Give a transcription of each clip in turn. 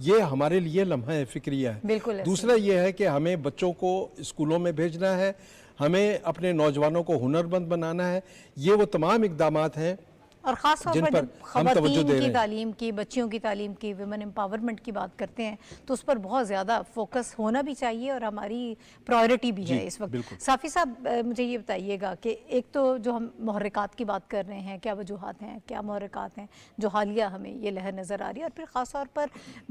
یہ ہمارے لیے لمحہ فکریہ ہے. بالکل ایسے. دوسرا یہ ہے کہ ہمیں بچوں کو اسکولوں میں بھیجنا ہے, ہمیں اپنے نوجوانوں کو ہنرمند بنانا ہے. یہ وہ تمام اقدامات ہیں اور خاص طور جن پر پر جب ہم توجہ خواتین دے رہے کی ہیں. تعلیم کی, بچیوں کی تعلیم کی, ویمن امپاورمنٹ کی بات کرتے ہیں تو اس پر بہت زیادہ فوکس ہونا بھی چاہیے اور ہماری پرائیورٹی بھی ہے اس وقت. بالکل. صافی صاحب مجھے یہ بتائیے گا کہ ایک تو جو ہم محرکات کی بات کر رہے ہیں, کیا وجوہات ہیں, کیا محرکات ہیں جو حالیہ ہمیں یہ لہر نظر آ رہی ہے, اور پھر خاص طور پر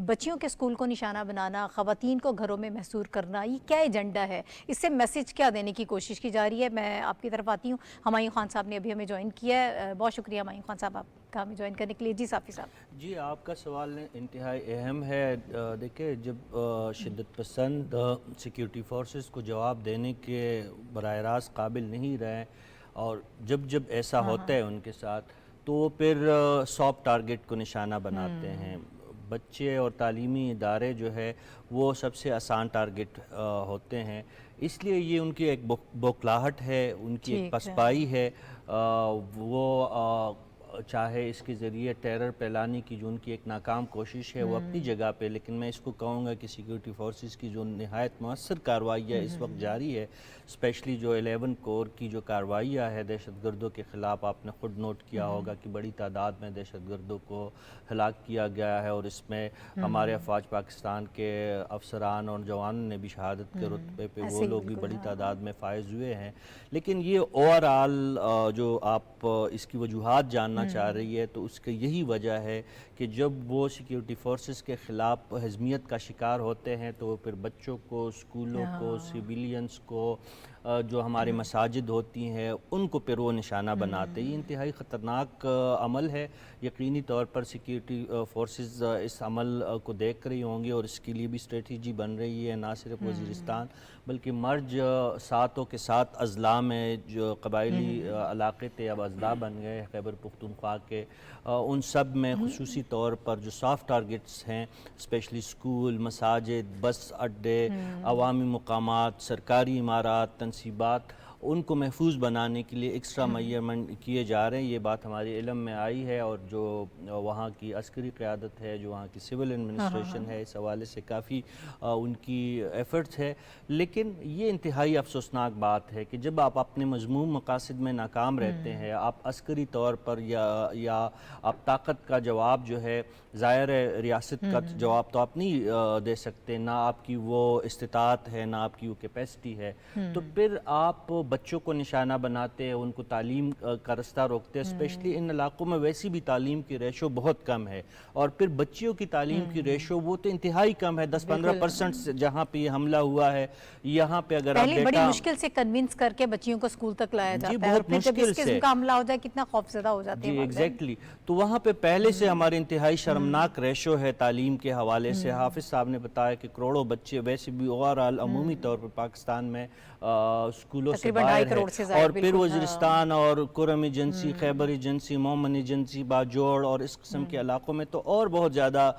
بچیوں کے اسکول کو نشانہ بنانا, خواتین کو گھروں میں محصور کرنا, یہ کیا ایجنڈا ہے, اس سے میسج کیا دینے کی کوشش کی جا رہی ہے؟ میں آپ کی طرف آتی ہوں. ہمایوں خان صاحب نے ابھی ہمیں جوائن کیا ہے. بہت شکریہ ہمایوں خان صاحب آپ کا ہمیں جوائن کرنے کے لیے. جی صافی صاحب. جی, آپ کا سوال انتہائی اہم ہے. دیکھیں, جب شدت پسند سیکیورٹی فورسز کو جواب دینے کے براہ راست قابل نہیں رہے, اور جب ایسا ہوتا ہے ان کے ساتھ, تو وہ پھر سافٹ ٹارگٹ کو نشانہ بناتے ہیں. بچے اور تعلیمی ادارے جو ہے وہ سب سے آسان ٹارگٹ ہوتے ہیں. اس لیے یہ ان کی ایک بوکھلاہٹ ہے, ان کی ایک پسپائی ہے. وہ چاہے اس کے ذریعے ٹیرر پھیلانے کی جو ان کی ایک ناکام کوشش ہے وہ اپنی جگہ پہ, لیکن میں اس کو کہوں گا کہ سیکیورٹی فورسز کی جو نہایت مؤثر کارروائیاں اس وقت جاری ہے, اسپیشلی جو 11 کور کی جو کارروائیاں ہے دہشت گردوں کے خلاف, آپ نے خود نوٹ کیا ہوگا کہ بڑی تعداد میں دہشت گردوں کو ہلاک کیا گیا ہے, اور اس میں ہمارے افواج پاکستان کے افسران اور جوانوں نے بھی شہادت کے رتبے پہ وہ لوگ بھی بڑی تعداد میں فائز ہوئے ہیں. لیکن یہ اوورآل جو آپ اس کی وجوہات جاننا چاہ رہی ہے, تو اس کی یہی وجہ ہے کہ جب وہ سیکیورٹی فورسز کے خلاف ہزیمت کا شکار ہوتے ہیں تو وہ پھر بچوں کو, اسکولوں کو, سویلینز کو, جو ہمارے مساجد ہوتی ہیں ان کو پھر وہ نشانہ بناتے. یہ انتہائی خطرناک عمل ہے. یقینی طور پر سیکیورٹی فورسز اس عمل کو دیکھ رہی ہوں گی اور اس کے لیے بھی اسٹریٹجی بن رہی ہے. نہ صرف وزیرستان بلکہ مرج ساتوں کے ساتھ اضلاع میں جو قبائلی علاقے تھے اب اضلاع بن گئے خیبر پختونخوا کے, ان سب میں خصوصی طور پر جو سافٹ ٹارگٹس ہیں, اسپیشلی اسکول, مساجد, بس اڈے, عوامی مقامات, سرکاری عمارات, تنصیبات, ان کو محفوظ بنانے کے لیے ایکسٹرا میجرمنٹ کیے جا رہے ہیں. یہ بات ہمارے علم میں آئی ہے, اور جو وہاں کی عسکری قیادت ہے, جو وہاں کی سول ایڈمنسٹریشن ہے, اس حوالے سے کافی ان کی ایفرٹس ہے. لیکن یہ انتہائی افسوسناک بات ہے کہ جب آپ اپنے مذموم مقاصد میں ناکام رہتے ہیں, آپ عسکری طور پر یا آپ طاقت کا جواب جو ہے, ظاہر ہے ریاست کا جواب تو آپ نہیں دے سکتے, نہ آپ کی وہ استطاعت ہے, نہ آپ کی وہ کیپیسٹی ہے, تو پھر آپ بچوں کو نشانہ بناتے ہیں, ان کو تعلیم کا رستہ روکتے ہیں. اسپیشلی ان علاقوں میں ویسی بھی تعلیم کی ریشو بہت کم ہے, اور پھر بچیوں کی تعلیم کی ریشو وہ تو انتہائی کم ہے, 10-15% جہاں پہ یہ حملہ ہوا ہے. یہاں پہ اگر پہلے بڑی مشکل سے کنونس کر کے بچیوں کو اسکول تک لایا جاتا ہے, اور پھر جب اس قسم کا حملہ ہو جائے کتنا خوفزدہ ہو جاتے ہیں. جی ایگزیکٹلی. تو وہاں پہ پہلے سے ہمارے انتہائی شرمناک ریشو ہے تعلیم کے حوالے سے. حافظ صاحب نے بتایا کہ کروڑوں بچے ویسے بھی اوورآل عمومی طور پر پاکستان میں اسکولوں سے باہر ہے, اور پھر وزیرستان اور کرم ایجنسی, خیبر ایجنسی, مومن ایجنسی, باجوڑ اور اس قسم کے علاقوں میں تو اور بہت زیادہ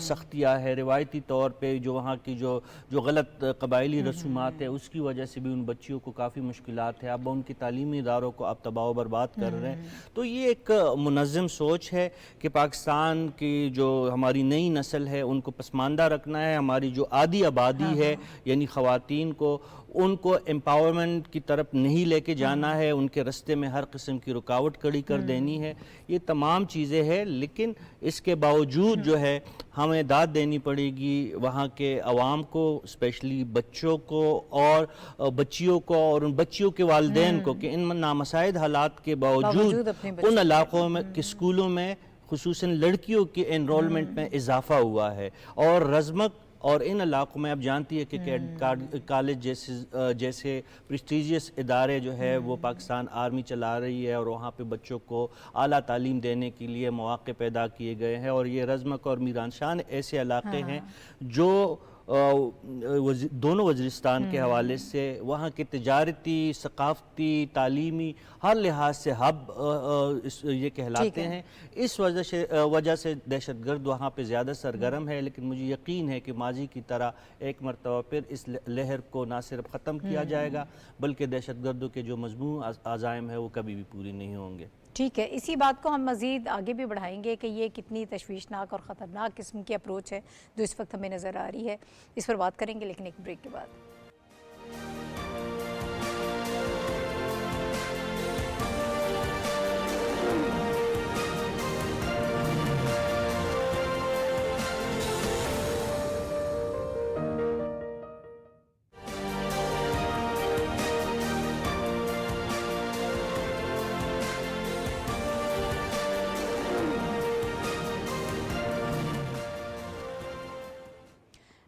سختیاں ہے. روایتی طور پہ جو وہاں کی جو غلط قبائلی رسومات ہے اس کی وجہ سے بھی ان بچیوں کو کافی مشکلات ہے. اب ان کی تعلیمی اداروں کو آپ تباہ و برباد کر رہے ہیں. تو یہ ایک منظم سوچ ہے کہ پاکستان کی جو ہماری نئی نسل ہے ان کو پسماندہ رکھنا ہے. ہماری جو آدھی آبادی ہے یعنی خواتین کو, ان کو امپاورمنٹ کی طرف نہیں لے کے جانا ہے, ان کے رستے میں ہر قسم کی رکاوٹ کھڑی کر دینی ہے. یہ تمام چیزیں ہیں, لیکن اس کے باوجود جو ہے ہمیں داد دینی پڑے گی وہاں کے عوام کو, اسپیشلی بچوں کو اور بچیوں کو, اور ان بچیوں کے والدین کو, کہ ان نامساعد حالات کے باوجود ان علاقوں میں کے اسکولوں میں خصوصاً لڑکیوں کے انرولمنٹ میں اضافہ ہوا ہے. اور رزمک اور ان علاقوں میں آپ جانتی ہے کہ کالج جیسے پریسٹیجیس ادارے جو ہے وہ پاکستان آرمی چلا رہی ہے, اور وہاں پہ بچوں کو اعلیٰ تعلیم دینے کے لیے مواقع پیدا کیے گئے ہیں. اور یہ رزمک اور میران شان ایسے علاقے ہیں جو دونوں وزیرستان کے حوالے سے وہاں کے تجارتی, ثقافتی, تعلیمی ہر لحاظ سے ہب یہ کہلاتے ہیں. اس وجہ سے دہشت گرد وہاں پہ زیادہ سرگرم ہے. لیکن مجھے یقین ہے کہ ماضی کی طرح ایک مرتبہ پھر اس لہر کو نہ صرف ختم کیا جائے گا بلکہ دہشت گردوں کے جو مضمون عزائم ہے وہ کبھی بھی پوری نہیں ہوں گے. ٹھیک ہے، اسی بات کو ہم مزید آگے بھی بڑھائیں گے کہ یہ کتنی تشویشناک اور خطرناک قسم کی اپروچ ہے جو اس وقت ہمیں نظر آ رہی ہے، اس پر بات کریں گے لیکن ایک بریک کے بعد۔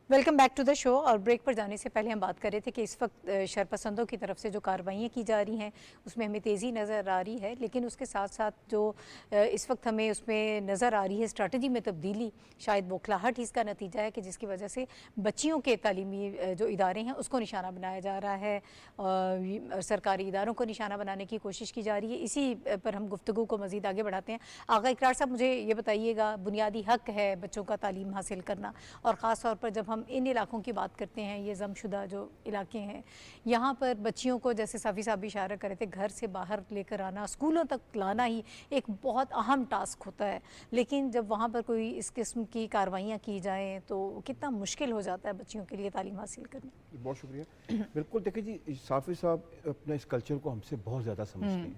ویلکم بیک ٹو دا شو، اور بریک پر جانے سے پہلے ہم بات کر رہے تھے کہ اس وقت شرپسندوں کی طرف سے جو کارروائیاں کی جا رہی ہیں اس میں ہمیں تیزی نظر آ رہی ہے، لیکن اس کے ساتھ ساتھ جو اس وقت ہمیں اس میں نظر آ رہی ہے اسٹریٹجی میں تبدیلی، شاید بوکھلاہٹ ہی اس کا نتیجہ ہے کہ جس کی وجہ سے بچیوں کے تعلیمی جو ادارے ہیں اس کو نشانہ بنایا جا رہا ہے، سرکاری اداروں کو نشانہ بنانے کی کوشش کی جا رہی ہے۔ اسی پر ہم گفتگو کو مزید آگے بڑھاتے ہیں۔ آغا اقرار صاحب، مجھے یہ بتائیے گا، بنیادی حق ہے بچوں کا تعلیم حاصل کرنا، اور خاص طور پر جب ہم ان علاقوں کی بات کرتے ہیں، یہ ضم شدہ جو علاقے ہیں، یہاں پر بچیوں کو جیسے صافی صاحب بھی اشارہ کر رہے تھے، گھر سے باہر لے کر آنا، اسکولوں تک لانا ہی ایک بہت اہم ٹاسک ہوتا ہے، لیکن جب وہاں پر کوئی اس قسم کی کارروائیاں کی جائیں تو کتنا مشکل ہو جاتا ہے بچیوں کے لیے تعلیم حاصل کرنا۔ بہت شکریہ۔ بالکل، دیکھیں جی، صافی صاحب اپنا اس کلچر کو ہم سے بہت زیادہ سمجھتے ہیں،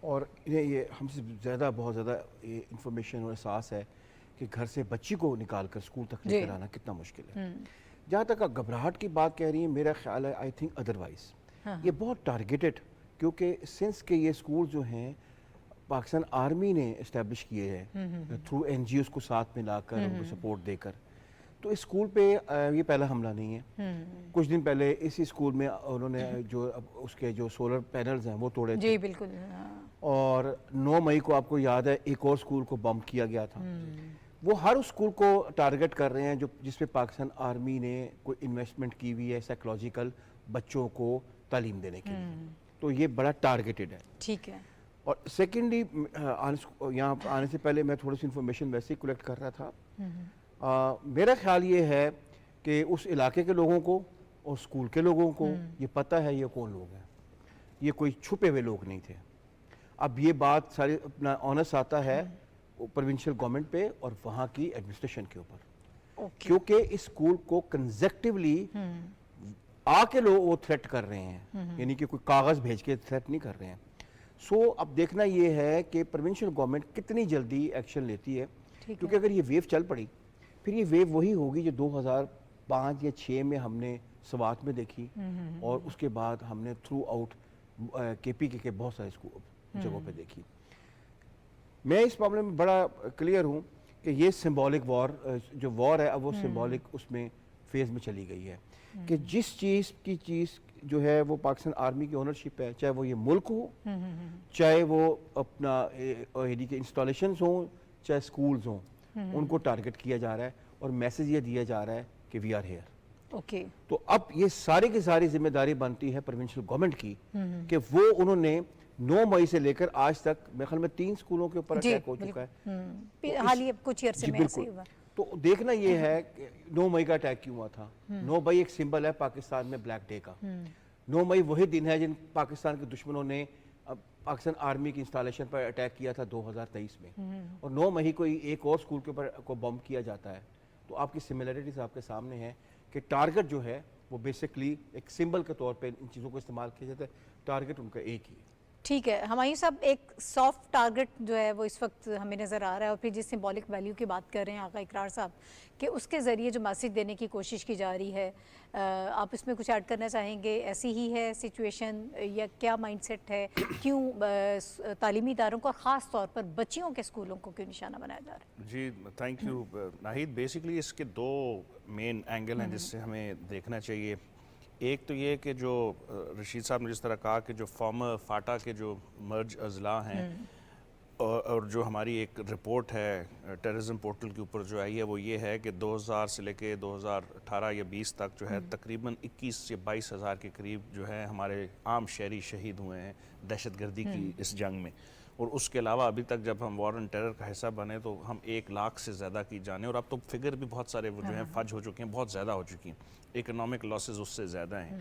اور انہیں یہ ہم سے زیادہ بہت زیادہ انفارمیشن اور احساس ہے کہ گھر سے بچی کو نکال کر اسکول تک لے کر آنا کتنا مشکل ہے۔ جہاں تک آپ گھبراہٹ کی بات کہہ رہی ہیں، میرا خیال ہے آئی تھنک ادروائز یہ بہت ٹارگیٹڈ، کیونکہ سنس کے یہ اسکول جو ہیں پاکستان آرمی نے اسٹیبلش کیے ہیں تھرو این جی اوز کو ساتھ میں لا کر ان کو سپورٹ دے کر، تو اس اسکول پہ یہ پہلا حملہ نہیں ہے۔ کچھ دن پہلے اسی اسکول میں انہوں نے جو اس کے جو سولر پینلز ہیں وہ توڑے تھے، جی بالکل، اور 9 مئی کو آپ کو یاد ہے ایک اور اسکول کو بمپ کیا گیا تھا۔ وہ ہر اسکول کو ٹارگٹ کر رہے ہیں جو جس پہ پاکستان آرمی نے کوئی انویسٹمنٹ کی ہوئی ہے سائیکولوجیکل بچوں کو تعلیم دینے کے لیے، تو یہ بڑا ٹارگیٹڈ ہے۔ ٹھیک ہے۔ اور سیکنڈلی، یہاں آنے سے پہلے میں تھوڑی سی انفارمیشن ویسے ہی کلیکٹ کر رہا تھا۔ میرا خیال یہ ہے کہ اس علاقے کے لوگوں کو اور اسکول کے لوگوں کو یہ پتہ ہے یہ کون لوگ ہیں، یہ کوئی چھپے ہوئے لوگ نہیں تھے۔ اب یہ بات ساری اپنا آنس آتا ہے پروونشل گورنمنٹ پہ اور وہاں کی ایڈمنسٹریشن کے اوپر، کیونکہ اس اسکول کو کنزیکٹیولی آ کے لوگ وہ تھریٹ کر رہے ہیں، یعنی کہ کوئی کاغذ بھیج کے تھریٹ نہیں کر رہے ہیں۔ سو اب دیکھنا یہ ہے کہ پروونشل گورنمنٹ کتنی جلدی ایکشن لیتی ہے، کیونکہ اگر یہ ویو چل پڑی پھر یہ ویو وہی ہوگی جو 2005 یا 6 میں ہم نے سوات میں دیکھی، اور اس کے بعد ہم نے تھرو آؤٹ کے پی کے بہت سارے جگہوں پہ دیکھی۔ میں اس معاملے میں بڑا کلیئر ہوں کہ یہ سمبولک وار، جو وار ہے اب وہ سمبولک اس میں فیز میں چلی گئی ہے، کہ جس چیز جو ہے وہ پاکستان آرمی کی اونرشپ ہے، چاہے وہ یہ ملک ہو، چاہے وہ اپنا یعنی کہ انسٹالیشنز ہوں، چاہے سکولز ہوں، ان کو ٹارگٹ کیا جا رہا ہے، اور میسیج یہ دیا جا رہا ہے کہ وی آر ہیئر۔ تو اب یہ ساری کی ساری ذمہ داری بنتی ہے پروونشل گورنمنٹ کی کہ وہ انہوں نے 9 مئی سے لے کر آج تک میرے خیال میں 3 اسکولوں کے اوپر اٹیک ہو چکا ہے، حالیہ کچھ عرصے میں ایسے ہی ہوا۔ تو دیکھنا یہ ہے کہ 9 مئی کا اٹیک کیوں ہوا تھا۔ 9 مئی ایک سمبل ہے پاکستان میں بلیک ڈے کا۔ 9 مئی وہی دن ہے جن پاکستان کے دشمنوں نے پاکستان آرمی کی انسٹالیشن پر اٹیک کیا تھا 2023 میں، اور 9 مئی کو ایک اور اسکول کے اوپر کو بمپ کیا جاتا ہے۔ تو آپ کی سملیرٹیز آپ کے سامنے ہیں کہ ٹارگٹ جو ہے وہ بیسکلی ایک سمبل کے طور پہ ان چیزوں کو استعمال کیا جاتا ہے، ٹارگٹ ان کا ایک ہی ہے۔ ٹھیک ہے ہمایوں صاحب، ایک سافٹ ٹارگٹ جو ہے وہ اس وقت ہمیں نظر آ رہا ہے، اور پھر جس سمبولک ویلیو کی بات کر رہے ہیں آقا اقرار صاحب کہ اس کے ذریعے جو میسیج دینے کی کوشش کی جا رہی ہے، آپ اس میں کچھ ایڈ کرنا چاہیں گے؟ ایسی ہی ہے سچویشن یا کیا مائنڈ سیٹ ہے؟ کیوں تعلیمی اداروں کو اور خاص طور پر بچیوں کے اسکولوں کو کیوں نشانہ بنایا جا رہا ہے؟ جی تھینک یو ناہید۔ بیسکلی اس کے 2 مین اینگل ہیں جس سے ہمیں دیکھنا چاہیے۔ ایک تو یہ کہ جو رشید صاحب نے جس طرح کہا کہ جو فارمر فاٹا کے جو مرج اضلاع ہیں، اور جو ہماری ایک رپورٹ ہے ٹیررزم پورٹل کے اوپر جو آئی ہے، وہ یہ ہے کہ 2000 سے لے کے 2018 یا 20 تک جو ہے تقریباً 21 سے 22 ہزار کے قریب جو ہے ہمارے عام شہری شہید ہوئے ہیں دہشت گردی کی اس جنگ میں۔ اور اس کے علاوہ ابھی تک جب ہم وار آن ٹیرر کا حصہ بنے تو ہم 1 لاکھ سے زیادہ کی جانیں، اور اب تو فگر بھی بہت سارے وہ جو ہیں فج ہو چکے ہیں، بہت زیادہ ہو چکی ہیں، اکنامک لاسز اس سے زیادہ ہیں۔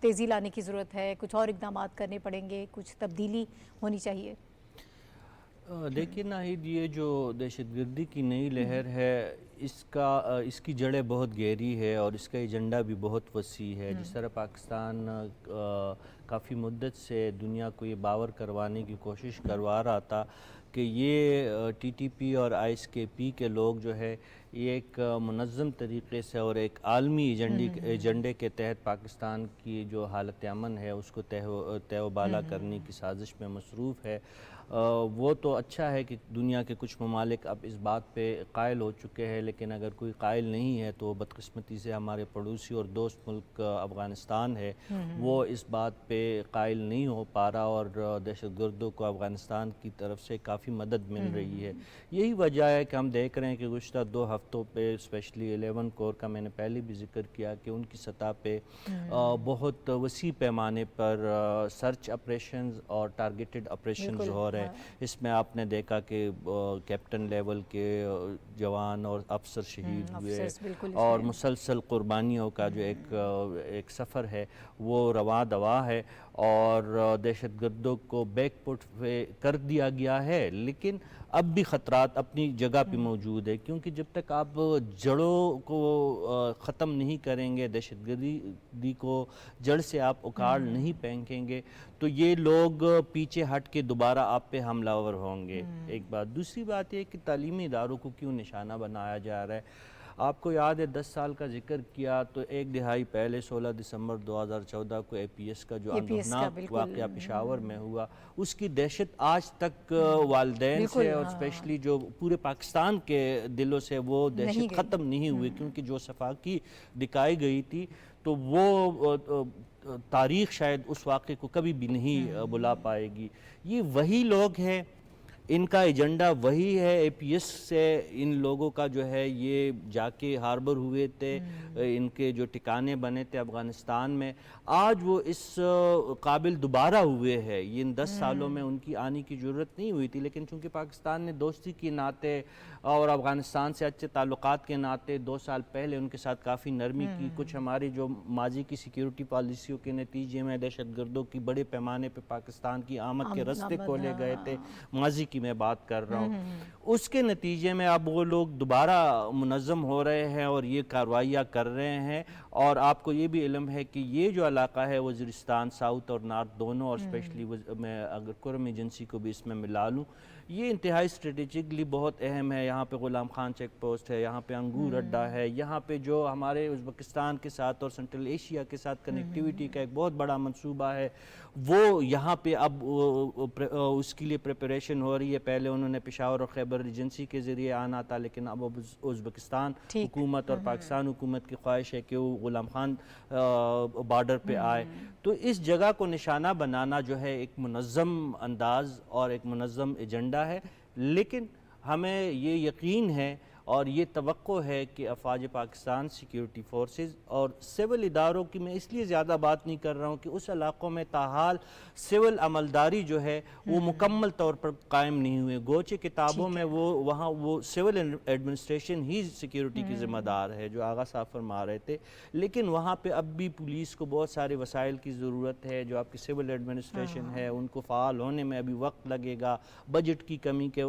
تیزی لانے کی ضرورت ہے، کچھ اور اقدامات کرنے پڑیں گے، کچھ تبدیلی ہونی چاہیے؟ دیکھیے ناہید، یہ جو دہشت گردی کی نئی لہر ہے اس کی جڑیں بہت گہری ہے اور اس کا ایجنڈا بھی بہت وسیع ہے. جس طرح پاکستان کافی مدت سے دنیا کو یہ باور کروانے کی کوشش کروا رہا تھا کہ یہ ٹی ٹی پی اور آئی ایس کے پی کے لوگ جو ہے یہ ایک منظم طریقے سے اور ایک عالمی ایجنڈے کے تحت پاکستان کی جو حالت امن ہے اس کو تہ و بالا کرنے کی سازش میں مصروف ہے. وہ تو اچھا ہے کہ دنیا کے کچھ ممالک اب اس بات پہ قائل ہو چکے ہیں، لیکن اگر کوئی قائل نہیں ہے تو بدقسمتی سے ہمارے پڑوسی اور دوست ملک افغانستان ہے وہ اس بات پہ قائل نہیں ہو پا رہا، اور دہشت گردوں کو افغانستان کی طرف سے کافی مدد مل رہی ہے. یہی وجہ ہے کہ ہم دیکھ رہے ہیں کہ گزشتہ 2 ہفتوں پہ اسپیشلی 11 کور کا میں نے پہلے بھی ذکر کیا کہ ان کی سطح پہ بہت وسیع پیمانے پر سرچ آپریشنز اور ٹارگیٹڈ آپریشنز ہو رہے ہیں. اس میں آپ نے دیکھا کہ کیپٹن لیول کے جوان اور افسر شہید ہوئے اور مسلسل قربانیوں کا جو ایک سفر ہے وہ رواں دواں ہے، اور دہشت گردوں کو بیک پٹ کر دیا گیا ہے. لیکن اب بھی خطرات اپنی جگہ پہ موجود ہے، کیونکہ جب تک آپ جڑوں کو ختم نہیں کریں گے، دہشت گردی کو جڑ سے آپ اکھاڑ نہیں پھینکیں گے تو یہ لوگ پیچھے ہٹ کے دوبارہ آپ پہ حملہ آور ہوں گے. ایک بات. دوسری بات یہ کہ تعلیمی اداروں کو کیوں نشانہ بنایا جا رہا ہے؟ آپ کو یاد ہے 10 سال کا ذکر کیا تو 1 دہائی پہلے 16 دسمبر 2014 کو اے پی ایس کا جو اندوہناک واقعہ پشاور میں ہوا، اس کی دہشت آج تک والدین سے اور اسپیشلی جو پورے پاکستان کے دلوں سے وہ دہشت ختم نہیں ہوئی، کیونکہ جو صفاقی دکھائی گئی تھی تو وہ تاریخ شاید اس واقعے کو کبھی بھی نہیں بلا پائے گی. یہ وہی لوگ ہیں، ان کا ایجنڈا وہی ہے. اے پی ایس سے ان لوگوں کا جو ہے یہ جا کے ہاربر ہوئے تھے، ان کے جو ٹھکانے بنے تھے افغانستان میں، آج وہ اس قابل دوبارہ ہوئے ہیں. یہ ان 10 سالوں میں ان کی آنے کی ضرورت نہیں ہوئی تھی، لیکن چونکہ پاکستان نے دوستی کے ناطے اور افغانستان سے اچھے تعلقات کے ناطے 2 سال پہلے ان کے ساتھ کافی نرمی کی. کچھ ہماری جو ماضی کی سیکیورٹی پالیسیوں کے نتیجے میں دہشت گردوں کی بڑے پیمانے پہ پاکستان کی آمد کے رستے کھولے گئے تھے، ماضی کی میں بات کر رہا ہوں، اس کے نتیجے میں اب وہ لوگ دوبارہ منظم ہو رہے ہیں اور یہ کارروائیاں کر رہے ہیں. اور آپ کو یہ بھی علم ہے کہ یہ جو علاقہ ہے وزیرستان ساؤتھ اور نارتھ دونوں، اور اسپیشلی میں اگر کرم ایجنسی کو بھی اس میں ملا لوں، یہ انتہائی اسٹریٹجکلی بہت اہم ہے. یہاں پہ غلام خان چیک پوسٹ ہے، یہاں پہ انگور اڈا ہے، یہاں پہ جو ہمارے ازبکستان کے ساتھ اور سنٹرل ایشیا کے ساتھ کنیکٹیویٹی کا ایک بہت بڑا منصوبہ ہے، وہ یہاں پہ اب اس کے لیے پریپریشن ہو رہی ہے. پہلے انہوں نے پشاور اور خیبر ایجنسی کے ذریعے آنا تھا، لیکن اب ازبکستان حکومت اور پاکستان حکومت کی خواہش ہے کہ وہ غلام خان بارڈر پہ آئے. تو اس جگہ کو نشانہ بنانا جو ہے ایک منظم انداز اور ایک منظم ایجنڈا ہے، لیکن ہمیں یہ یقین ہے اور یہ توقع ہے کہ افواج پاکستان، سیکیورٹی فورسز اور سول اداروں کی، میں اس لیے زیادہ بات نہیں کر رہا ہوں کہ اس علاقوں میں تاحال سول عملداری جو ہے وہ مکمل طور پر قائم نہیں ہوئے. گوچہ کتابوں میں وہاں وہ سول ایڈمنسٹریشن ہی سیکیورٹی کی ذمہ دار ہے جو آغا صاحب فرما رہے تھے، لیکن وہاں پہ اب بھی پولیس کو بہت سارے وسائل کی ضرورت ہے. جو آپ کی سول ایڈمنسٹریشن ہے ان کو فعال ہونے میں ابھی وقت لگے گا، بجٹ کی کمی کے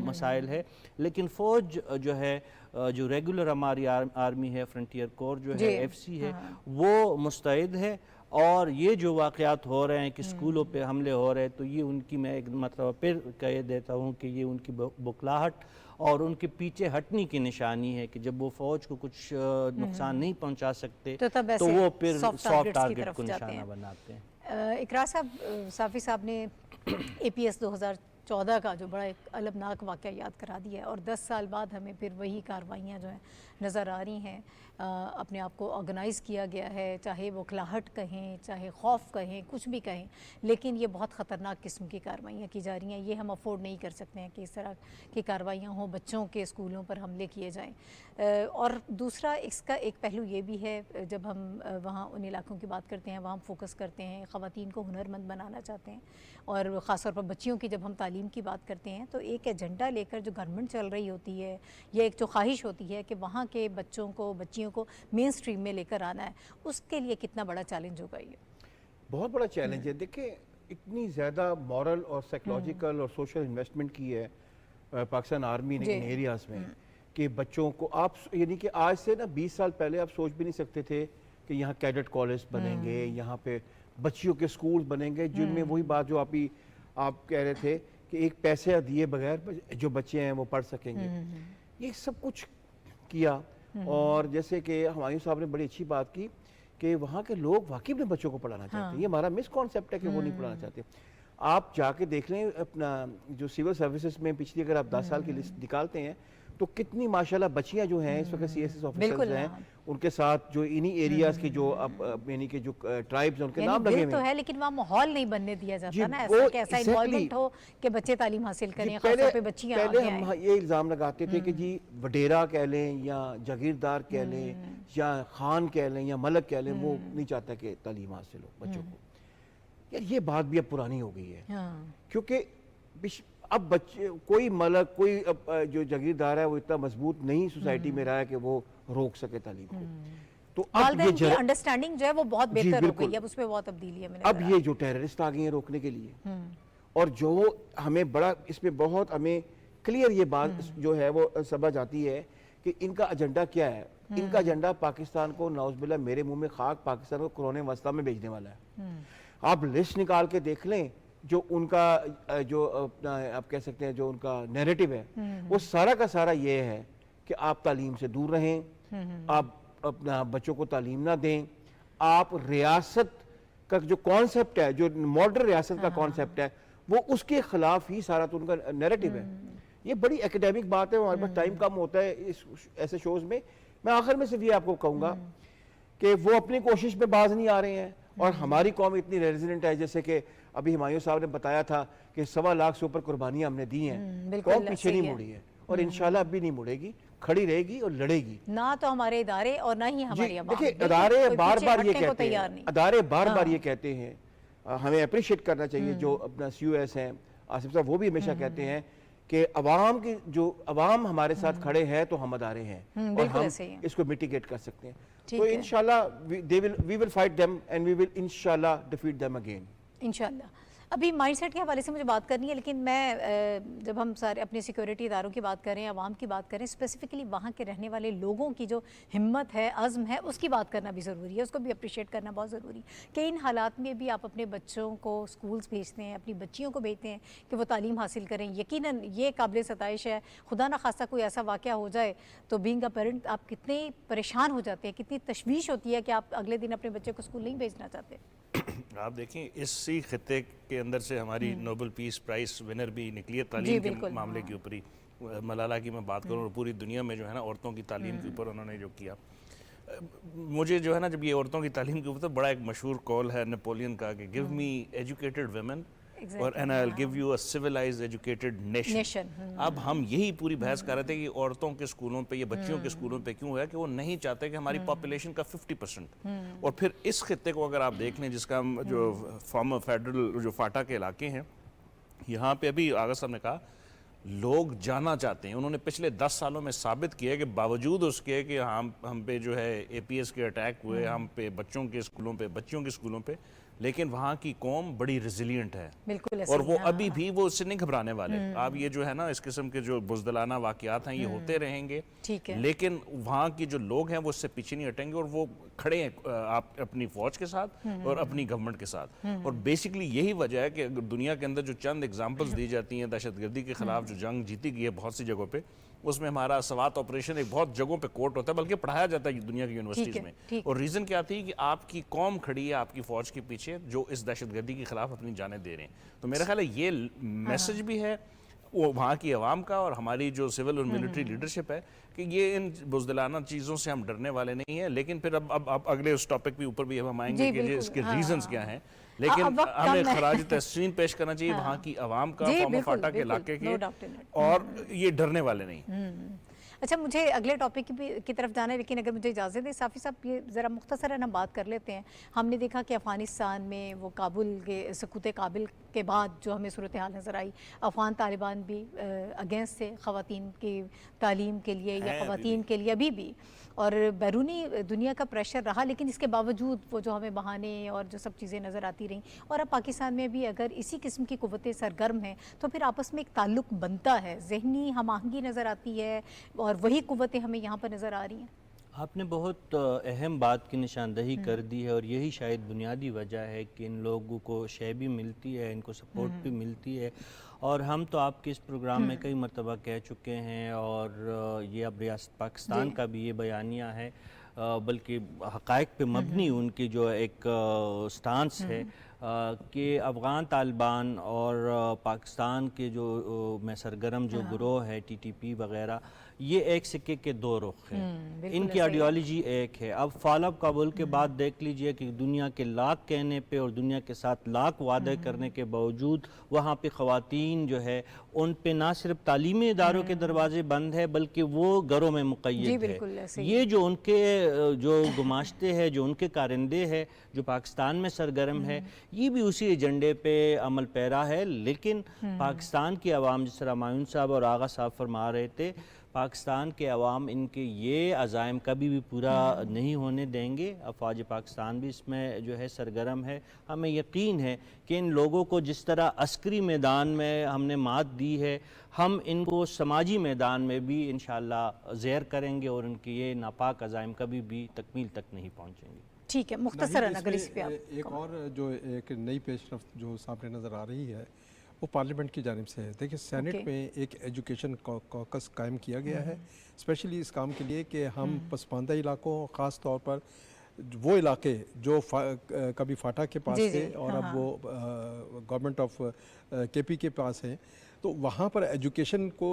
مسائل ہے. لیکن فوج جو ہے، جو ریگولر ہماری آرمی ہے، فرنٹیئر کور جو ہے، ایف سی ہے، وہ مستعد ہے. اور یہ جو واقعات ہو رہے ہیں کہ اسکولوں پہ حملے ہو رہے ہیں، تو یہ ان کی، میں ایک مرتبہ پھر کہہ دیتا ہوں کہ یہ ان کی بکھلاہٹ اور ان کے پیچھے ہٹنے کی نشانی ہے کہ جب وہ فوج کو کچھ نقصان نہیں پہنچا سکتے تو وہ پھر سافٹ ٹارگٹ کو نشانہ بناتے ہیں. اقرار صاحب، صافی صاحب نے اے پی ایس 2014 کا جو بڑا ایک المناک واقعہ یاد کرا دیا ہے، اور 10 سال بعد ہمیں پھر وہی کارروائیاں جو ہیں نظر آ رہی ہیں. اپنے آپ کو آرگنائز کیا گیا ہے، چاہے وہ کھلاہٹ کہیں، چاہے خوف کہیں، کچھ بھی کہیں، لیکن یہ بہت خطرناک قسم کی کارروائیاں کی جا رہی ہیں. یہ ہم افورڈ نہیں کر سکتے ہیں کہ اس طرح کی کارروائیاں ہوں، بچوں کے اسکولوں پر حملے کیے جائیں. اور دوسرا اس کا ایک پہلو یہ بھی ہے، جب ہم وہاں ان علاقوں کی بات کرتے ہیں، وہاں ہم فوکس کرتے ہیں، خواتین کو ہنرمند بنانا چاہتے ہیں، اور خاص طور پر بچیوں کی جب ہم تعلیم تعلیم کی بات کرتے ہیں تو ایک ایجنڈا لے کر جو گورنمنٹ چل رہی ہوتی ہے یا ایک جو خواہش ہوتی ہے کہ وہاں کے بچوں کو بچیوں کو مین سٹریم میں لے کر آنا ہے، اس کے لیے کتنا بڑا چیلنج ہوگا یہ؟ بہت بڑا چیلنج ہے. دیکھیں اتنی زیادہ مورل اور سائیکولوجیکل اور سوشل انویسٹمنٹ کی ہے پاکستان آرمی نے ان ایریاز میں کہ بچوں کو آپ یعنی کہ آج سے نا 20 سال پہلے آپ سوچ بھی نہیں سکتے تھے کہ یہاں کیڈٹ کالج بنیں گے، یہاں پہ بچیوں کے سکول بنیں گے جن میں وہی بات جو آپ کہہ رہے تھے کہ ایک پیسے دیے بغیر جو بچے ہیں وہ پڑھ سکیں گے. یہ سب کچھ کیا. اور جیسے کہ ہمایوں صاحب نے بڑی اچھی بات کی کہ وہاں کے لوگ واقعی اپنے بچوں کو پڑھانا چاہتے ہیں. یہ ہمارا مس کانسیپٹ ہے کہ وہ نہیں پڑھانا چاہتے. آپ جا کے دیکھ لیں اپنا جو سول سروسز میں پچھلی اگر آپ 10 سال کی لسٹ نکالتے ہیں تو کتنی ماشاءاللہ بچیاں جو ہیں اس وقت سی ایس ایس آفیسرز ہیں ان کے ساتھ جو انہی ایریاز کی جو یعنی کہ جو ٹرائبز ہیں ان کے نام لگے ہوئے تو ہے، لیکن وہاں ماحول نہیں بننے دیا جاتا نا ایسا کہ ایسا انوالومنٹ ہو کہ بچے تعلیم حاصل کریں، خاص طور پہ بچیاں پہلے ہم یہ الزام لگاتے تھے کہ جی وڈیرا کہہ لیں یا جاگیردار کہہ لیں یا خان کہہ لیں یا ملک کہہ لیں وہ نہیں چاہتا کہ تعلیم حاصل ہو بچوں کو. یار یہ بات بھی اب پرانی ہو گئی ہے کیونکہ اب بچے کوئی ملک کوئی جو جاگیردار ہے وہ اتنا مضبوط نہیں سوسائٹی میں رہا ہے کہ وہ روک سکے تعلیم کو. تو اب یہ انڈرسٹینڈنگ جو ہے وہ بہت بہتر ہو گئی ہے، اب اس میں بہت تبدیلی ہے. اب یہ جو ٹیررسٹ آ گئے ہیں روکنے کے لیے اور جو ہمیں بڑا اس میں بہت ہمیں کلیئر یہ بات جو ہے وہ سمجھ آتی ہے کہ ان کا ایجنڈا کیا ہے. ان کا ایجنڈا پاکستان کو نعوذ باللہ میرے منہ میں خاک پاکستان کو قرون وسطیٰ میں بھیجنے والا ہے. آپ لسٹ نکال کے دیکھ لیں جو ان کا جو آپ کہہ سکتے ہیں جو ان کا نیریٹو ہے وہ سارا کا سارا یہ ہے کہ آپ تعلیم سے دور رہیں، آپ اپنا بچوں کو تعلیم نہ دیں، آپ ریاست کا جو کانسیپٹ ہے جو ماڈرن ریاست کا کانسیپٹ ہے وہ اس کے خلاف ہی سارا تو ان کا نیریٹو ہے. یہ بڑی اکیڈیمک بات ہے. ہمارے پاس ٹائم کم ہوتا ہے ایسے شوز میں. میں آخر میں صرف یہ آپ کو کہوں گا کہ وہ اپنی کوشش میں باز نہیں آ رہے ہیں اور ہماری قوم اتنی ریزیلنٹ ہے. جیسے کہ ابھی ہمایوں صاحب نے بتایا تھا کہ 1.25 لاکھ سے اوپر قربانیاں ہم نے دی ہیں. قوم پیچھے نہیں مڑی ہے اور انشاءاللہ اب بھی نہیں مڑے گی، کھڑی رہے گی اور لڑے گی. نہ تو ہمارے ادارے اور نہ ہی ہماری عوام. دیکھیں ادارے بار بار یہ کہتے ہیں ہمیں اپریشیٹ کرنا چاہیے جو اپنا سی او ایس ہیں آصف صاحب وہ بھی ہمیشہ کہتے ہیں کہ عوام کی جو عوام ہمارے ساتھ کھڑے ہیں تو ہم ادارے ہیں اور ہم اس کو میٹیگیٹ کر سکتے ہیں. تو انشاءاللہ we will fight them and we will انشاءاللہ defeat them again. انشاءاللہ. ابھی مائنڈ سیٹ کے حوالے سے مجھے بات کرنی ہے، لیکن میں جب ہم سارے اپنے سیکیورٹی اداروں کی بات کریں، عوام کی بات کریں، اسپیسیفکلی وہاں کے رہنے والے لوگوں کی جو ہمت ہے، عزم ہے، اس کی بات کرنا بھی ضروری ہے، اس کو بھی اپریشیٹ کرنا بہت ضروری ہے کہ ان حالات میں بھی آپ اپنے بچوں کو اسکولز بھیجتے ہیں، اپنی بچیوں کو بھیجتے ہیں کہ وہ تعلیم حاصل کریں. یقیناً یہ قابل ستائش ہے. خدا نہ خواستہ کوئی ایسا واقعہ ہو جائے تو بینگ اے پیرنٹ آپ کتنے پریشان ہو جاتے ہیں، کتنی تشویش ہوتی ہے کہ آپ اگلے دن اپنے بچے کو اسکول نہیں بھیجنا چاہتے. آپ دیکھیں اسی خطے کے اندر سے ہماری نوبل پیس پرائز ونر بھی نکلی ہے تعلیم کے معاملے کے اوپر ہی. ملالہ کی میں بات کروں اور پوری دنیا میں جو ہے نا عورتوں کی تعلیم کے اوپر انہوں نے جو کیا. مجھے جو ہے نا جب یہ عورتوں کی تعلیم کے اوپر بڑا ایک مشہور کال ہے نیپولین کا کہ گیو می ایجوکیٹڈ ویمن اور and I will give you a civilised educated nation. اب ہم یہی پوری بحث کر رہے تھے کہ عورتوں کے اسکولوں پہ یا بچیوں کے اسکولوں پہ کیوں ہے کہ وہ نہیں چاہتے کہ ہماری پاپولیشن کا 50%. اور پھر اس خطے کو اگر آپ دیکھ لیں جس کا جو فارمر فیڈرل جو فاٹا کے علاقے ہیں یہاں پہ ابھی آغا صاحب نے کہا لوگ جانا چاہتے ہیں. انہوں نے پچھلے 10 سالوں میں ثابت کیا کہ باوجود اس کے کہ ہم پہ جو ہے اے پی ایس کے اٹیک ہوئے ہم پہ بچوں کے اسکولوں پہ بچیوں کے اسکولوں پہ لیکن وہاں کی قوم بڑی ریزیلینٹ ہے اور وہ ابھی بھی وہ اس سے نہیں گھبرانے والے. آپ یہ جو ہے نا اس قسم کے جو بزدلانہ واقعات ہیں یہ ہوتے رہیں گے لیکن وہاں کی جو لوگ ہیں وہ اس سے پیچھے نہیں ہٹیں گے اور وہ کھڑے ہیں آپ اپنی فوج کے ساتھ اور اپنی گورنمنٹ کے ساتھ. اور بیسکلی یہی وجہ ہے کہ دنیا کے اندر جو چند ایگزامپلز دی جاتی ہیں دہشت گردی کے خلاف جو جنگ جیتی گئی ہے بہت سی جگہوں پہ اس میں ہمارا سوات آپریشن ایک بہت جگہوں پہ کوٹ ہوتا ہے بلکہ پڑھایا جاتا ہے دنیا کی یونیورسٹیز میں. اور ریزن کیا تھی کہ آپ کی قوم کھڑی ہے آپ کی فوج کے پیچھے جو اس دہشت گردی کے خلاف اپنی جانیں دے رہے ہیں. تو میرا خیال ہے یہ میسج بھی ہے وہاں کی عوام کا اور ہماری جو سول اور ملٹری لیڈرشپ ہے کہ یہ ان بزدلانہ چیزوں سے ہم ڈرنے والے نہیں ہیں. لیکن پھر اب اگلے اس ٹاپک بھی اوپر بھی ہم آئیں گے کہ اس کے ریزنز کیا ہیں لیکن ہمیں خراج تحسین پیش کرنا چاہیے وہاں کی عوام کا فارمر فاٹا کے علاقے کے اور یہ ڈرنے والے نہیں. اچھا مجھے اگلے ٹاپک کی طرف جانا ہے لیکن اگر مجھے اجازت دیں صافی صاحب یہ ذرا مختصراً ہم بات کر لیتے ہیں. ہم نے دیکھا کہ افغانستان میں وہ کابل کے سقوط کابل کے بعد جو ہمیں صورتحال نظر آئی، افغان طالبان بھی اگینسٹ تھے خواتین کی تعلیم کے لیے یا خواتین کے لیے ابھی بھی، اور بیرونی دنیا کا پریشر رہا، لیکن اس کے باوجود وہ جو ہمیں بہانے اور جو سب چیزیں نظر آتی رہیں، اور اب پاکستان میں بھی اگر اسی قسم کی قوتیں سرگرم ہیں تو پھر آپس میں ایک تعلق بنتا ہے، ذہنی ہم آہنگی نظر آتی ہے، اور وہی قوتیں ہمیں یہاں پر نظر آ رہی ہیں۔ آپ نے بہت اہم بات کی نشاندہی کر دی ہے، اور یہی شاید بنیادی وجہ ہے کہ ان لوگوں کو شے بھی ملتی ہے، ان کو سپورٹ بھی ملتی ہے، اور ہم تو آپ کے اس پروگرام میں کئی مرتبہ کہہ چکے ہیں، اور یہ اب ریاست پاکستان کا بھی یہ بیانیہ ہے، بلکہ حقائق پہ مبنی ان کی جو ایک سٹانس ہے کہ افغان طالبان اور پاکستان کے جو میں سرگرم جو گروہ ہے ٹی ٹی پی وغیرہ، یہ ایک سکے کے دو رخ ہیں، ان کی آئیڈیالوجی ایک ہے۔ اب فال آف کابل کے بعد دیکھ لیجئے کہ دنیا کے لاکھ کہنے پہ اور دنیا کے ساتھ لاکھ وعدے کرنے کے باوجود وہاں پہ خواتین جو ہے ان پہ نہ صرف تعلیمی اداروں کے دروازے بند ہے بلکہ وہ گھروں میں مقید ہے۔ یہ جو ان کے جو گماشتے ہیں، جو ان کے کارندے ہیں، جو پاکستان میں سرگرم ہے، یہ بھی اسی ایجنڈے پہ عمل پیرا ہے، لیکن پاکستان کی عوام، جس طرح معین صاحب اور آغا صاحب فرما رہے تھے، پاکستان کے عوام ان کے یہ عزائم کبھی بھی پورا نہیں ہونے دیں گے۔ افواج پاکستان بھی اس میں جو ہے سرگرم ہے۔ ہمیں یقین ہے کہ ان لوگوں کو جس طرح عسکری میدان میں ہم نے مات دی ہے، ہم ان کو سماجی میدان میں بھی انشاءاللہ زیر کریں گے، اور ان کے یہ ناپاک عزائم کبھی بھی تکمیل تک نہیں پہنچیں گے۔ ٹھیک ہے، مختصراً اگر اس پہ ایک اور جو ایک نئی پیش رفت جو سامنے نظر آ رہی ہے وہ پارلیمنٹ کی جانب سے ہے۔ دیکھیں سینٹ میں ایک ایجوکیشن کوکس قائم کیا گیا ہے اسپیشلی اس کام کے لیے کہ ہم پسماندہ علاقوں، خاص طور پر وہ علاقے جو کبھی فاٹا کے پاس تھے اور اب وہ گورنمنٹ آف کے پی کے پاس ہیں، تو وہاں پر ایجوکیشن کو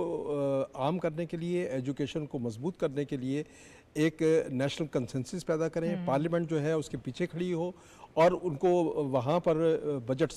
عام کرنے کے لیے، ایجوکیشن کو مضبوط کرنے کے لیے ایک نیشنل کنسنسس پیدا کریں، پارلیمنٹ جو ہے اس کے پیچھے کھڑی ہو، اور ان کو وہاں پر بجٹ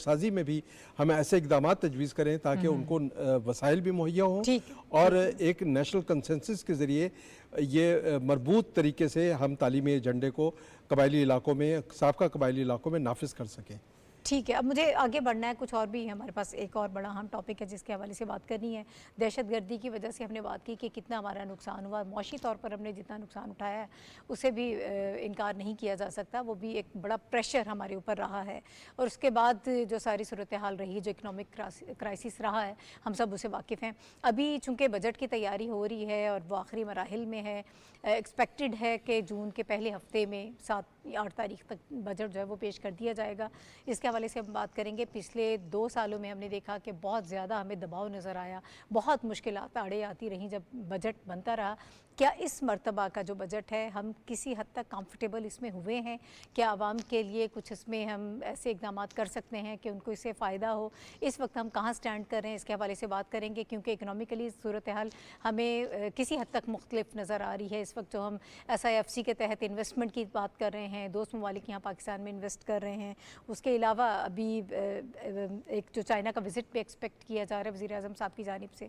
سازی میں بھی ہمیں ایسے اقدامات تجویز کریں تاکہ ان کو وسائل بھی مہیا ہوں، اور ایک نیشنل کنسنسس کے ذریعے یہ مربوط طریقے سے ہم تعلیمی ایجنڈے کو قبائلی علاقوں میں، سابقہ قبائلی علاقوں میں نافذ کر سکیں۔ ٹھیک ہے، اب مجھے آگے بڑھنا ہے، کچھ اور بھی ہمارے پاس ایک اور بڑا اہم ٹاپک ہے جس کے حوالے سے بات کرنی ہے۔ دہشت گردی کی وجہ سے ہم نے بات کی کہ کتنا ہمارا نقصان ہوا، معاشی طور پر ہم نے جتنا نقصان اٹھایا ہے اسے بھی انکار نہیں کیا جا سکتا، وہ بھی ایک بڑا پریشر ہمارے اوپر رہا ہے، اور اس کے بعد جو ساری صورتحال رہی، جو اکنامک کرائسس رہا ہے، ہم سب اسے واقف ہیں۔ ابھی چونکہ بجٹ کی تیاری ہو رہی ہے اور وہ آخری مراحل میں ہے، ایکسپیکٹڈ ہے کہ جون کے پہلے ہفتے میں 7 یا 8 تاریخ تک بجٹ جو ہے وہ پیش کر دیا جائے گا۔ اس کے حوالے سے ہم بات کریں گے۔ پچھلے 2 سالوں میں ہم نے دیکھا کہ بہت زیادہ ہمیں دباؤ نظر آیا، بہت مشکلات آڑے آتی رہیں جب بجٹ بنتا رہا۔ کیا اس مرتبہ کا جو بجٹ ہے ہم کسی حد تک کمفرٹیبل اس میں ہوئے ہیں؟ کیا عوام کے لیے کچھ اس میں ہم ایسے اقدامات کر سکتے ہیں کہ ان کو اس سے فائدہ ہو؟ اس وقت ہم کہاں سٹینڈ کر رہے ہیں، اس کے حوالے سے بات کریں گے، کیونکہ اکنامیکلی صورتحال ہمیں کسی حد تک مختلف نظر آ رہی ہے۔ اس وقت جو ہم SIFC کے تحت انویسٹمنٹ کی بات کر رہے ہیں، دوست ممالک یہاں پاکستان میں انویسٹ کر رہے ہیں، اس کے علاوہ ابھی ایک جو چائنا کا وزٹ بھی ایکسپیکٹ کیا جا رہا ہے وزیر اعظم صاحب کی جانب سے،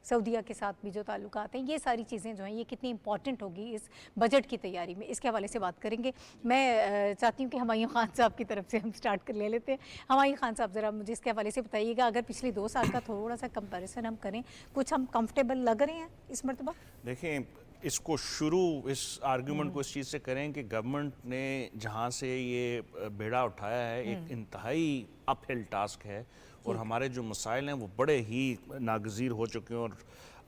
سعودیہ کے ساتھ بھی جو تعلقات ہیں، یہ ساری چیزیں جو ہیں یہ کتنی امپورٹنٹ ہوگی اس بجٹ کی تیاری میں، اس کے حوالے سے بات کریں گے۔ میں چاہتی ہوں کہ ہمایوں خان صاحب کی طرف سے ہم سٹارٹ کر لے لیتے ہیں۔ ہمایوں خان صاحب ذرا مجھے اس کے حوالے سے بتائیے گا، اگر پچھلے 2 سال کا تھوڑا سا کمپیریزن ہم کریں، کچھ ہم کمفرٹیبل لگ رہے ہیں اس مرتبہ؟ دیکھیں اس کو شروع اس آرگیومنٹ کو اس چیز سے کریں کہ گورنمنٹ نے جہاں سے یہ بیڑا اٹھایا ہے ایک انتہائی اپ ہل ٹاسک ہے، اور ہمارے جو مسائل ہیں وہ بڑے ہی ناگزیر ہو چکے ہیں، اور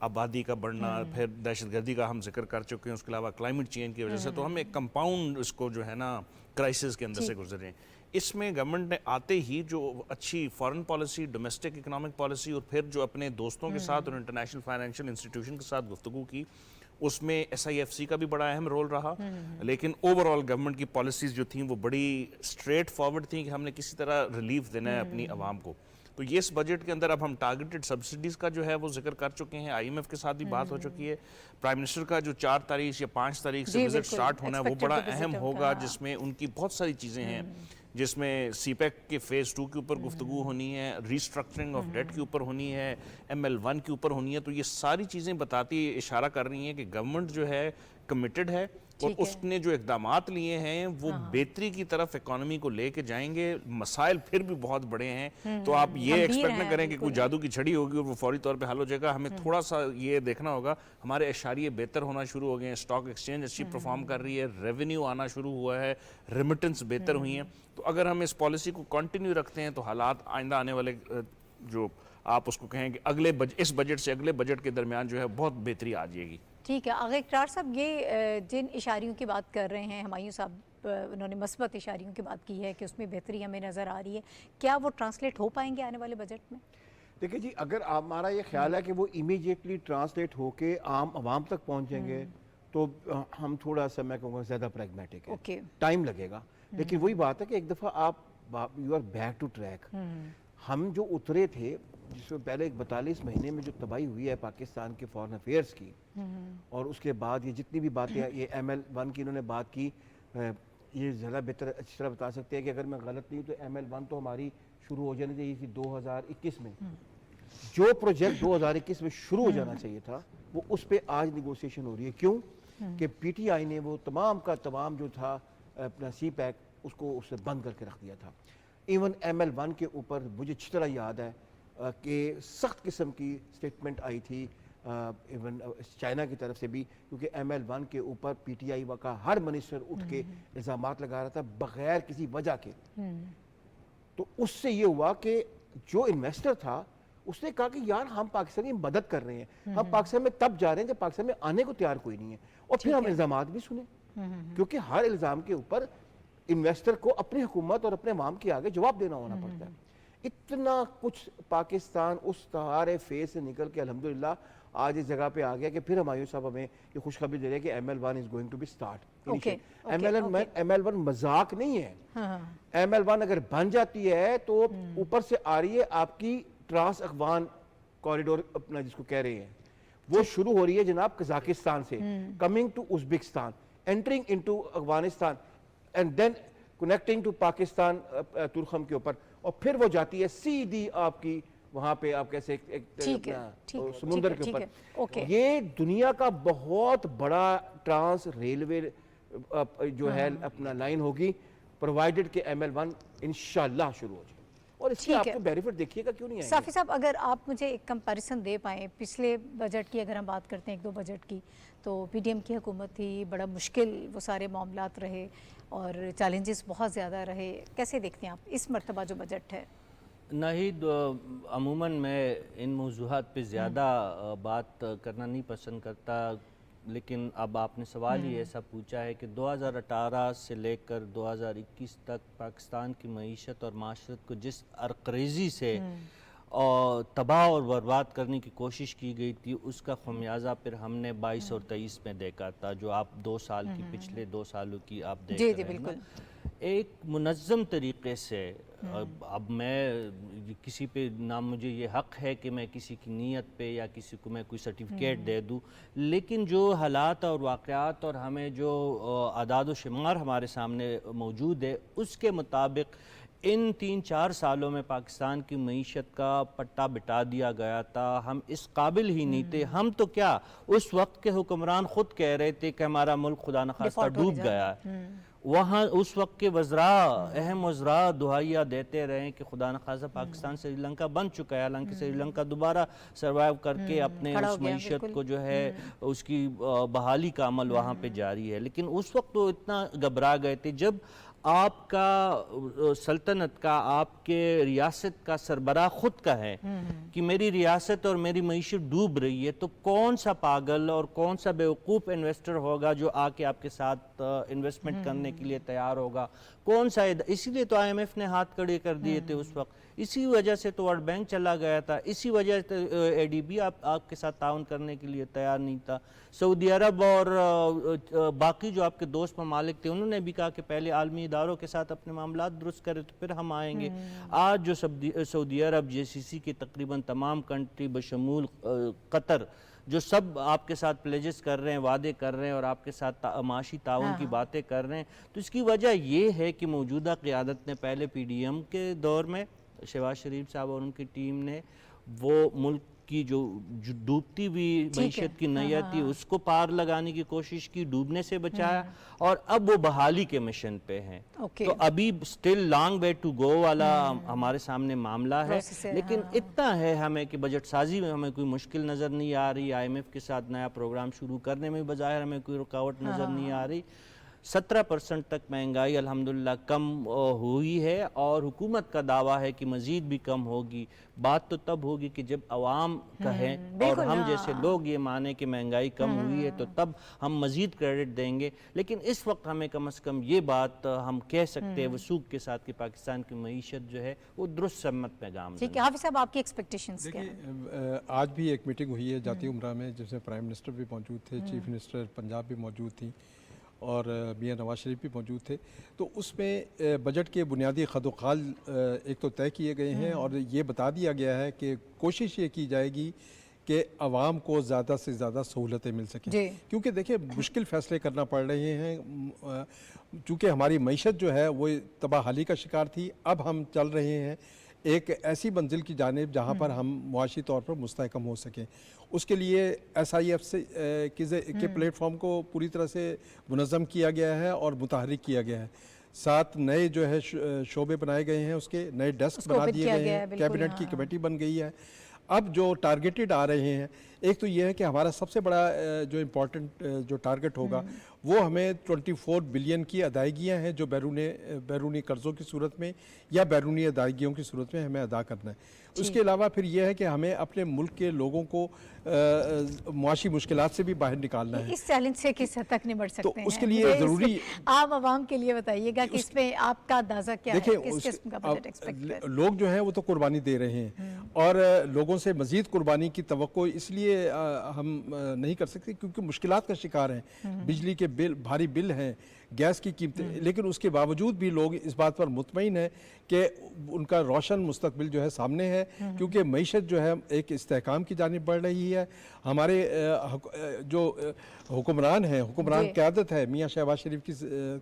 آبادی کا بڑھنا، پھر دہشت گردی کا ہم ذکر کر چکے ہیں، اس کے علاوہ کلائمیٹ چینج کی وجہ سے، تو ہم ایک کمپاؤنڈ اس کو جو ہے نا کرائسس کے اندر سے گزر رہے ہیں۔ اس میں گورنمنٹ نے آتے ہی جو اچھی foreign policy, domestic economic policy, اور پھر جو اپنے دوستوں کے ساتھ اور انٹرنیشنل فائنینشیل انسٹیٹیوشن کے ساتھ گفتگو کی، اس میں SIFC کا بھی بڑا اہم رول رہا، لیکن اوورآل گورنمنٹ کی پالیسیز جو تھیں وہ بڑی اسٹریٹ فارورڈ تھیں کہ ہم نے کسی طرح ریلیف دینا ہے اپنی عوام کو۔ تو یہ اس بجٹ کے اندر اب ہم ٹارگیٹڈ سبسڈیز کا جو ہے وہ ذکر کر چکے ہیں، IMF کے ساتھ بھی بات ہو چکی ہے، پرائم منسٹر کا جو 4 تاریخ یا 5 تاریخ سے وزٹ سٹارٹ ہونا ہے وہ بڑا اہم ہوگا، جس میں ان کی بہت ساری چیزیں ہیں، جس میں CPEC کے فیز 2 کے اوپر گفتگو ہونی ہے، ریسٹرکچرنگ آف ڈیٹ کے اوپر ہونی ہے، ML1 کے اوپر ہونی ہے۔ تو یہ ساری چیزیں بتاتی اشارہ کر رہی ہیں کہ گورنمنٹ جو ہے کمیٹڈ ہے اور اس نے جو اقدامات لیے ہیں وہ بہتری کی طرف اکانومی کو لے کے جائیں گے. مسائل پھر بھی بہت بڑے ہیں تو آپ یہ ایکسپیکٹ نہ کریں کہ کوئی جادو کی چھڑی ہوگی اور وہ فوری طور پہ حل ہو جائے گا. ہمیں تھوڑا سا یہ دیکھنا ہوگا, ہمارے اشاریے بہتر ہونا شروع ہو گئے ہیں, اسٹاک ایکسچینج اچھی پرفارم کر رہی ہے, ریونیو آنا شروع ہوا ہے, ریمیٹنس بہتر ہوئی ہیں. تو اگر ہم اس پالیسی کو کنٹینیو رکھتے ہیں تو حالات آئندہ آنے والے جو آپ اس کو کہیں کہ اس بجٹ سے اگلے بجٹ کے درمیان جو ہے بہت بہتری آ جائے گی. ٹھیک ہے. آغا اقرار صاحب, یہ جن اشاریوں کی بات کر رہے ہیں ہمایوں صاحب, انہوں نے مثبت اشاریوں کی بات کی ہے کہ اس میں بہتری ہمیں نظر آ رہی ہے, کیا وہ ٹرانسلیٹ ہو پائیں گے آنے والے بجٹ میں؟ دیکھیں جی, اگر ہمارا یہ خیال ہے کہ وہ امیڈیٹلی ٹرانسلیٹ ہو کے عام عوام تک پہنچیں گے تو ہم تھوڑا سا میں کہوں گا زیادہ پریگمیٹک ہے, ٹائم لگے گا. لیکن وہی بات ہے کہ ایک دفعہ آپ you are back to track. ہم جو اترے تھے, جس میں پہلے 42 مہینے میں جو تباہی ہوئی ہے پاکستان کے فارن افیئرس کی, اور اس کے بعد یہ جتنی بھی باتیں یہ ML1 کی انہوں نے بات کی, یہ زیادہ بہتر اچھی طرح بتا سکتے ہیں کہ اگر میں غلط نہیں تو ML1 تو ہماری شروع ہو جانے چاہیے تھی 2021 میں. جو پروجیکٹ 2021 میں شروع ہو جانا چاہیے تھا وہ اس پہ آج نیگوسیشن ہو رہی ہے. کیوں کہ PTI نے وہ تمام کا تمام جو تھا اپنا CPEC اس کو اس سے بند کر کے رکھ دیا تھا. ایون ML1 کے اوپر مجھے اچھی طرح یاد ہے کہ سخت قسم کی سٹیٹمنٹ آئی تھی ایون چائنا کی طرف سے بھی, کیونکہ ML1 کے اوپر PTI کا ہر منسٹر اٹھ کے الزامات لگا رہا تھا بغیر کسی وجہ کے. تو اس سے یہ ہوا کہ جو انویسٹر تھا اس نے کہا کہ یار ہم پاکستان کی مدد کر رہے ہیں, ہم پاکستان میں تب جا رہے ہیں جب پاکستان میں آنے کو تیار کوئی نہیں ہے, اور پھر ہم الزامات بھی سنیں, کیونکہ ہر الزام کے اوپر انویسٹر کو اپنی حکومت اور اپنے عوام کے آگے جواب دینا ہونا پڑتا ہے. اتنا کچھ پاکستان اس تہارے فیز سے نکل کے الحمدللہ آج اس جگہ پہ آ گیا کہ پھر ہمایوں صاحب ہمیں یہ خوشخبری دے رہے ہیں کہ ML1 is going to be start. ML1 مذاق نہیں ہے. ML1 اگر بن جاتی ہے تو اوپر سے آ رہی ہے آپ کی ٹرانس اخوان کوریڈور اپنا جس کو کہہ رہے ہیں, وہ شروع ہو رہی ہے جناب قزاقستان سے, coming to Uzbekistan, entering into Afghanistan and then connecting to Pakistan Torkham کے اوپر, اور پھر وہ جاتی ہے سیدھی آپ کی وہاں پہ آپ کیسے سمندر کے اوپر. یہ دنیا کا بہت بڑا ٹرانس ریلوے جو ہے اپنا لائن ہوگی, پرووائڈڈ کہ ML1 انشاءاللہ شروع ہو جائے, اور اس کی آپ کو بینیفٹ دیکھیے گا کیوں نہیں آئیں گے. صافی صاحب, اگر آپ مجھے ایک کمپیریزن دے پائیں پچھلے بجٹ کی, اگر ہم بات کرتے ہیں 1-2 بجٹ کی, تو PDM کی حکومت تھی, بڑا مشکل وہ سارے معاملات رہے اور چیلنجز بہت زیادہ رہے, کیسے دیکھتے ہیں آپ اس مرتبہ جو بجٹ ہے؟ ناہید, عموماً میں ان موضوعات پہ زیادہ بات کرنا نہیں پسند کرتا, لیکن اب آپ نے سوال ہی ایسا پوچھا ہے کہ 2018 سے لے کر 2021 تک پاکستان کی معیشت اور معاشرت کو جس ارقریزی سے تباہ اور برباد کرنے کی کوشش کی گئی تھی, اس کا خمیازہ پھر ہم نے 22 اور 23 میں دیکھا تھا, جو آپ 2 سال کی پچھلے 2 سالوں کی آپ دیکھ رہے ہیں. بالکل ایک منظم طریقے سے, اب میں کسی پہ نہ مجھے یہ حق ہے کہ میں کسی کی نیت پہ یا کسی کو میں کوئی سرٹیفکیٹ دے دوں, لیکن جو حالات اور واقعات اور ہمیں جو اعداد و شمار ہمارے سامنے موجود ہے اس کے مطابق ان 3-4 سالوں میں پاکستان کی معیشت کا پٹا بٹا دیا گیا تھا. ہم اس قابل ہی نہیں تھے. ہم تو کیا, اس وقت کے حکمران خود کہہ رہے تھے کہ ہمارا ملک خدا نخواستہ ڈوب گیا ہے. وہاں اس وقت کے وزراء, اہم وزراء دعائیہ دیتے رہے کہ خدا نخواستہ پاکستان سری لنکا بن چکا ہے, حالانکہ سری لنکا دوبارہ سروائیو کر کے اپنے اس معیشت کو جو ہے اس کی بحالی کا عمل وہاں پہ جاری ہے. لیکن اس وقت وہ اتنا گھبرا گئے تھے. جب آپ کا سلطنت کا, آپ کے ریاست کا سربراہ خود کا ہے کہ میری ریاست اور میری معیشت ڈوب رہی ہے, تو کون سا پاگل اور کون سا بیوقوف انویسٹر ہوگا جو آ کے آپ کے ساتھ انویسٹمنٹ کرنے کے لیے تیار ہوگا؟ کون سا, اسی لیے تو IMF نے ہاتھ کھڑے کر دیے تھے اس وقت, اسی وجہ سے تو ورلڈ بینک چلا گیا تھا, اسی وجہ سے ADB آپ کے ساتھ تعاون کرنے کے لیے تیار نہیں تھا. سعودی عرب اور باقی جو آپ کے دوست ممالک تھے انہوں نے بھی کہا کہ پہلے عالمی اداروں کے ساتھ اپنے معاملات درست کرے تو پھر ہم آئیں گے. آج جو سعودی عرب, GCC کی تقریباً تمام کنٹری بشمول قطر جو سب آپ کے ساتھ پلیجز کر رہے ہیں, وعدے کر رہے ہیں اور آپ کے ساتھ معاشی تعاون کی باتیں کر رہے ہیں, تو اس کی وجہ یہ ہے کہ موجودہ قیادت نے پہلے PDM کے دور میں شہباز شریف صاحب اور ان کی ٹیم نے وہ ملک کی جو ڈوبتی ہوئی معیشت کی نیا تھی اس کو پار لگانے کی کوشش کی, ڈوبنے سے بچایا, اور اب وہ بحالی کے مشن پہ ہیں. تو ابھی still long way to go والا ہمارے سامنے معاملہ ہے, لیکن اتنا ہے ہمیں کہ بجٹ سازی میں ہمیں کوئی مشکل نظر نہیں آ رہی, آئی ایم ایف کے ساتھ نیا پروگرام شروع کرنے میں بظاہر ہمیں کوئی رکاوٹ نظر نہیں آ رہی. 17% تک مہنگائی الحمدللہ کم ہوئی ہے, اور حکومت کا دعویٰ ہے کہ مزید بھی کم ہوگی. بات تو تب ہوگی کہ جب عوام کہیں اور ہم جیسے لوگ یہ مانیں کہ مہنگائی کم ہوئی ہے, تو تب ہم مزید کریڈٹ دیں گے. لیکن اس وقت ہمیں کم از کم یہ بات ہم کہہ سکتے ہیں وثوق کے ساتھ کہ پاکستان کی معیشت جو ہے وہ درست سمت پہ گام. ٹھیک ہے حافظ صاحب, آپ کی ایکسپیکٹیشنز کیا ہیں؟ دیکھیے آج بھی ایک میٹنگ ہوئی ہے جاتی عمرہ میں, جس میں پرائم منسٹر بھی موجود تھے, چیف منسٹر پنجاب بھی موجود تھیں, اور میاں نواز شریف بھی موجود تھے. تو اس میں بجٹ کے بنیادی خد و خال ایک تو طے کیے گئے ہیں, اور یہ بتا دیا گیا ہے کہ کوشش یہ کی جائے گی کہ عوام کو زیادہ سے زیادہ سہولتیں مل سکیں. کیونکہ دیکھیں مشکل فیصلے کرنا پڑ رہے ہیں, چونکہ ہماری معیشت جو ہے وہ تباہ حالی کا شکار تھی. اب ہم چل رہے ہیں ایک ایسی منزل کی جانب جہاں پر ہم معاشی طور پر مستحکم ہو سکیں. اس کے لیے ایس آئی ایف سے کے پلیٹ فارم کو پوری طرح سے منظم کیا گیا ہے اور متحرک کیا گیا ہے. 7 نئے جو ہے شعبے بنائے گئے ہیں, اس کے نئے ڈیسک بنا دیے گئے ہیں, کیبنٹ کی کمیٹی بن گئی ہے. اب جو ٹارگیٹڈ آ رہے ہیں, ایک تو یہ ہے کہ ہمارا سب سے بڑا جو امپورٹنٹ جو ٹارگٹ ہوگا وہ ہمیں 24 بلین کی ادائیگیاں ہیں جو بیرونی قرضوں کی صورت میں یا بیرونی ادائیگیوں کی صورت میں ہمیں ادا کرنا ہے. اس کے علاوہ پھر یہ ہے کہ ہمیں اپنے ملک کے لوگوں کو معاشی مشکلات سے بھی باہر نکالنا ہے. اس چیلنج سے کس حد تک نمٹ سکتے ہیں؟ تو اس کے لیے ضروری عام عوام کے لیے بتائیے گا کہ اس میں آپ کا اندازہ کیا ہے, کس قسم کا بجٹ ایکسپیکٹ کریں؟ لوگ جو ہیں وہ تو قربانی دے رہے ہیں, اور لوگوں سے مزید قربانی کی توقع اس لیے ہم نہیں کر سکتے کیونکہ مشکلات کا شکار ہیں. بجلی کے بل بھاری بل ہیں, گیس کی قیمتیں, لیکن اس کے باوجود بھی لوگ اس بات پر مطمئن ہیں کہ ان کا روشن مستقبل جو ہے سامنے ہے, کیونکہ معیشت جو ہے ایک استحکام کی جانب بڑھ رہی ہے. ہمارے جو حکمران ہیں, حکمران قیادت ہے, میاں شہباز شریف کی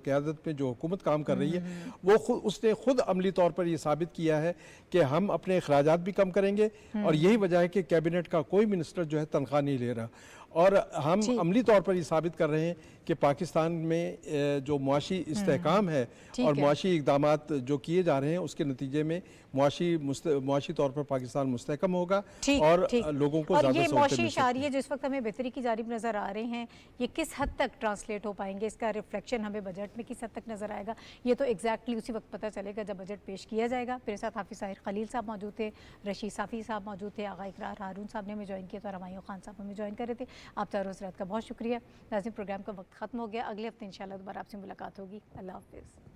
قیادت میں جو حکومت کام کر رہی ہے, وہ اس نے خود عملی طور پر یہ ثابت کیا ہے کہ ہم اپنے اخراجات بھی کم کریں گے, اور یہی وجہ ہے کہ کیبنٹ کا کوئی منسٹر جو ہے تنخواہ نہیں لے رہا. اور ہم عملی طور پر یہ ثابت کر رہے ہیں کہ پاکستان میں جو معاشی استحکام ہے اور معاشی اقدامات جو کیے جا رہے ہیں اس کے نتیجے میں معاشی طور پر پاکستان مستحکم ہوگا اور لوگوں کو زیادہ اور یہ سہولتیں معاشی مل اشاریے جس وقت ہمیں بہتری کی جانب نظر آ رہے ہیں, یہ کس حد تک ٹرانسلیٹ ہو پائیں گے, اس کا ریفلیکشن ہمیں بجٹ میں کس حد تک نظر آئے گا, یہ تو ایگزیکٹلی اسی وقت پتہ چلے گا جب بجٹ پیش کیا جائے گا. میرے ساتھ حافظ طاہر خلیل صاحب موجود تھے, رشید صافی صاحب موجود تھے, آغا اقرار ہارون صاحب نے ہمیں جوائن کیا, تو رمایوں خان صاحب ہمیں جوائن کر رہے تھے. آپ چاروں حضرات کا بہت شکریہ. ناظرین پروگرام کا وقت ختم ہو گیا, اگلے ہفتے انشاءاللہ دوبارہ آپ سے ملاقات ہوگی. اللہ حافظ.